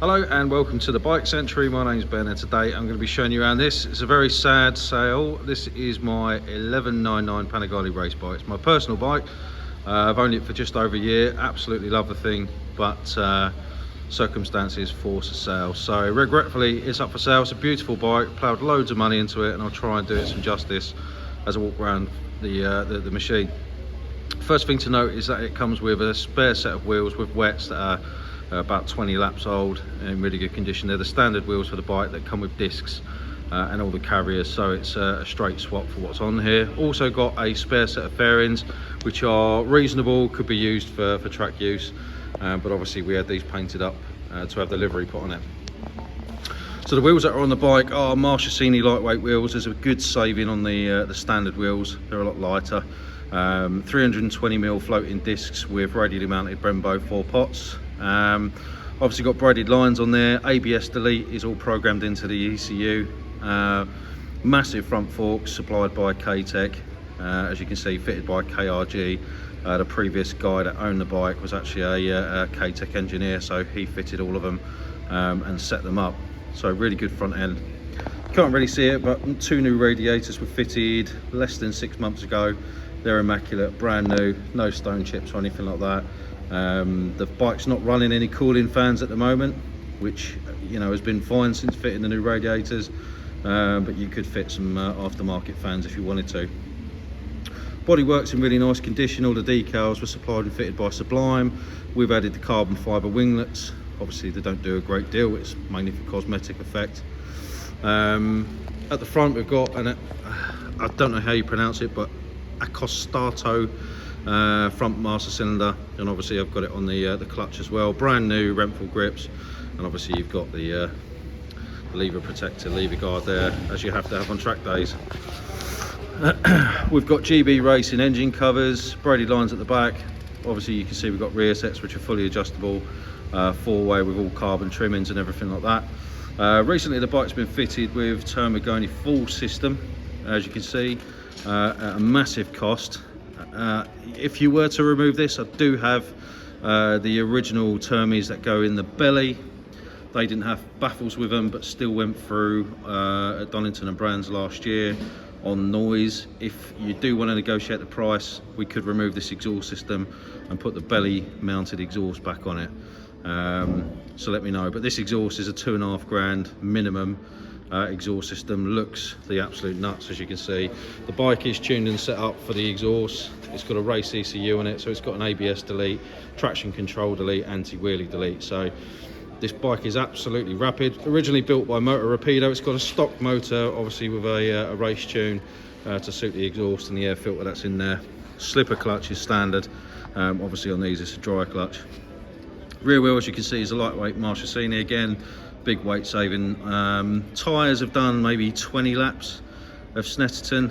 Hello and welcome to the Bike Century. My name's Ben and today I'm going to be showing you around this. It's a very sad sale. This is my 1199 Panigale race bike. It's my personal bike. I've owned it for just over a year. Absolutely love the thing, but circumstances force a sale. So regretfully it's up for sale. It's a beautiful bike, ploughed loads of money into it, and I'll try and do it some justice as I walk around the machine. First thing to note is that it comes with a spare set of wheels with wets that are about 20 laps old and in really good condition. They're the standard wheels for the bike that come with discs and all the carriers, so it's a straight swap for what's on here. Also got a spare set of fairings which are reasonable, could be used for track use, but obviously we had these painted up to have the livery put on it. So the wheels that are on the bike are Marchesini lightweight wheels. There's a good saving on the standard wheels. They're a lot lighter. 320mm floating discs with radially mounted Brembo 4 pots. Obviously got braided lines on there. ABS delete is all programmed into the ECU. Massive front forks supplied by K-Tech, as you can see, fitted by KRG. The previous guy that owned the bike was actually a K-Tech engineer, so he fitted all of them and set them up. So really good front end. Can't really see it, but 2 new radiators were fitted less than 6 months ago. They're immaculate, brand new, no stone chips or anything like that. The bike's not running any cooling fans at the moment, which has been fine since fitting the new radiators, but you could fit some aftermarket fans if you wanted to. Bodywork's in really nice condition. All the decals were supplied and fitted by Sublime. We've added the carbon fibre winglets. Obviously they don't do a great deal, it's mainly for cosmetic effect. At the front we've got, and I don't know how you pronounce it, but Accosseto front master cylinder, and obviously I've got it on the clutch as well. Brand new Renthal grips, and obviously you've got the lever protector, lever guard there, as you have to have on track days. We've got GB Racing engine covers, braided lines at the back. Obviously you can see we've got rear sets which are fully adjustable, 4-way with all carbon trimmings and everything like that. Recently the bike's been fitted with Termi full system, as you can see, at a massive cost. If you were to remove this, I do have the original Termis that go in the belly. They didn't have baffles with them, but still went through at Donington and Brands last year on noise. If you do want to negotiate the price, we could remove this exhaust system and put the belly mounted exhaust back on it. So let me know, but this exhaust is a £2.5 minimum. Exhaust system looks the absolute nuts, as you can see. The bike is tuned and set up for the exhaust. It's got a race ECU in it, so it's got an ABS delete, traction control delete, anti-wheelie delete. So this bike is absolutely rapid. Originally built by Moto Rapido. It's got a stock motor, obviously with a race tune to suit the exhaust and the air filter that's in there. Slipper clutch is standard. Obviously on these it's a dry clutch. Rear wheel, as you can see, is a lightweight Marchesini again. Big weight saving. Tyres have done maybe 20 laps of Snetterton.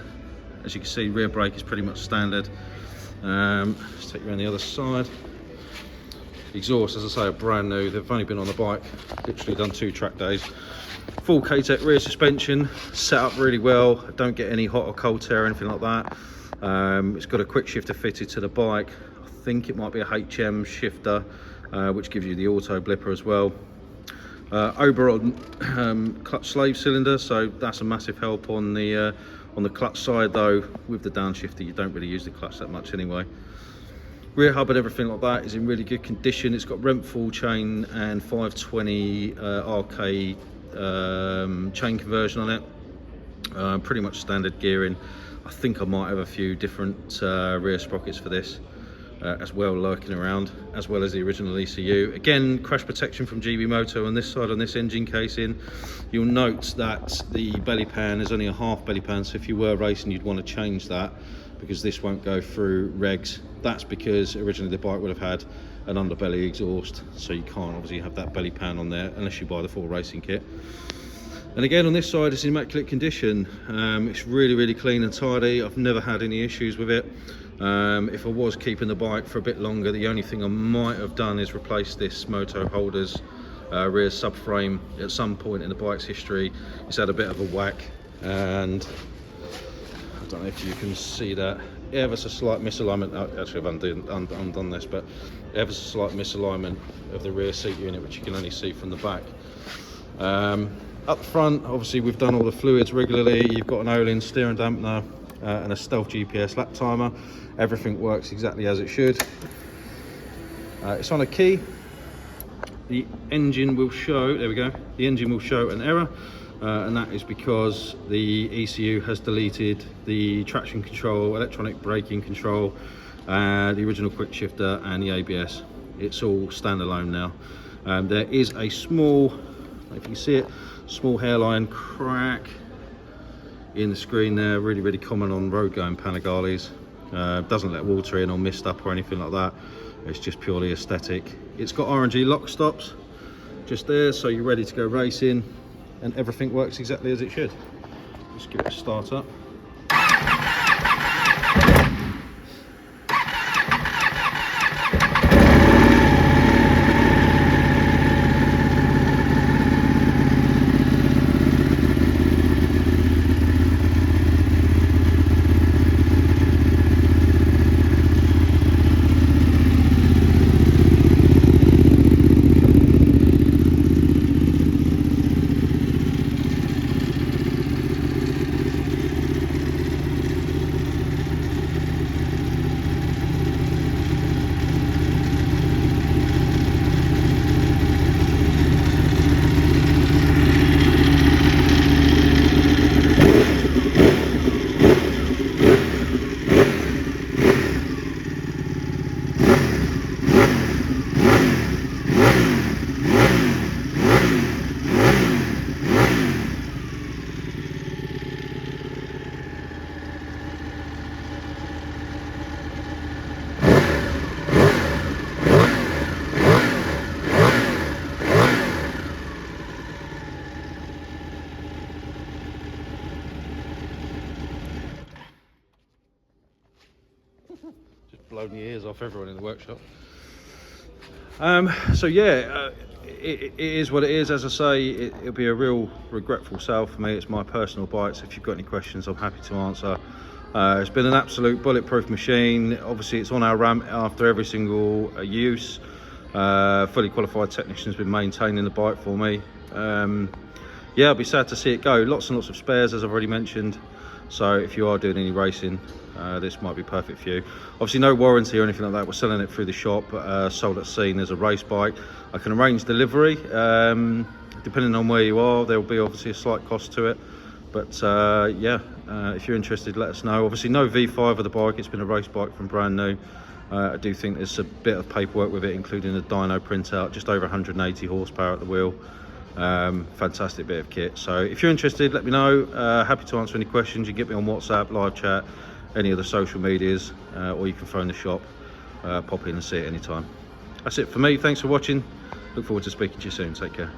As you can see, rear brake is pretty much standard. Let's take you around the other side. Exhaust, as I say, are brand new. They've only been on the bike, literally done 2 track days. Full K-Tech rear suspension, set up really well. Don't get any hot or cold tear or anything like that. It's got a quick shifter fitted to the bike. I think it might be a HM shifter, which gives you the auto blipper as well. Oberon clutch slave cylinder, so that's a massive help on the clutch side, though with the downshifter you don't really use the clutch that much anyway. Rear hub and everything like that is in really good condition. It's got Renthal chain and 520 RK chain conversion on it. Pretty much standard gearing. I think I might have a few different rear sprockets for this as well lurking around, as well as the original ECU. Again, crash protection from GB Moto on this side on this engine casing. You'll note that the belly pan is only a half belly pan, so if you were racing you'd want to change that because this won't go through regs. That's because originally the bike would have had an underbelly exhaust, so you can't obviously have that belly pan on there unless you buy the full racing kit. And again on this side it's in immaculate condition. It's really clean and tidy. I've never had any issues with it. If I was keeping the bike for a bit longer, the only thing I might have done is replace this Moto holder's rear subframe. At some point in the bike's history it's had a bit of a whack, and I don't know if you can see that. Yeah, there's a slight misalignment. Actually I've undone this, but ever so slight misalignment of the rear seat unit, which you can only see from the back. Up front, obviously we've done all the fluids regularly. You've got an Olin steering dampener and a Stealth GPS lap timer. Everything works exactly as it should. It's on a key. The engine will show, there we go, the engine will show an error, and that is because the ECU has deleted the traction control, electronic braking control, the original quick shifter and the ABS. It's all standalone now. There is a small, if you can see it, small hairline crack in the screen there, really common on road going Panigales. Doesn't let water in or mist up or anything like that. It's just purely aesthetic. It's got RNG lock stops just there, so you're ready to go racing, and everything works exactly as it should. Just give it a start up. Blown the ears off everyone in the workshop. So yeah, it is what it is. As I say, it'll be a real regretful sale for me. It's my personal bike, so if you've got any questions, I'm happy to answer. It's been an absolute bulletproof machine. Obviously it's on our ramp after every single use. Fully qualified technician's been maintaining the bike for me. Yeah, I'll be sad to see it go. Lots and lots of spares, as I've already mentioned. So if you are doing any racing, this might be perfect for you. Obviously no warranty or anything like that. We're selling it through the shop, sold at scene as a race bike. I can arrange delivery. Depending on where you are, there will be obviously a slight cost to it. But yeah, if you're interested, let us know. Obviously no V5 of the bike. It's been a race bike from brand new. I do think there's a bit of paperwork with it, including a dyno printout, just over 180 horsepower at the wheel. Fantastic bit of kit. So if you're interested, let me know. Happy to answer any questions. You can get me on WhatsApp, live chat, any of the social medias, or you can phone the shop, pop in and see it anytime. That's it for me. Thanks for watching. Look forward to speaking to you soon. Take care.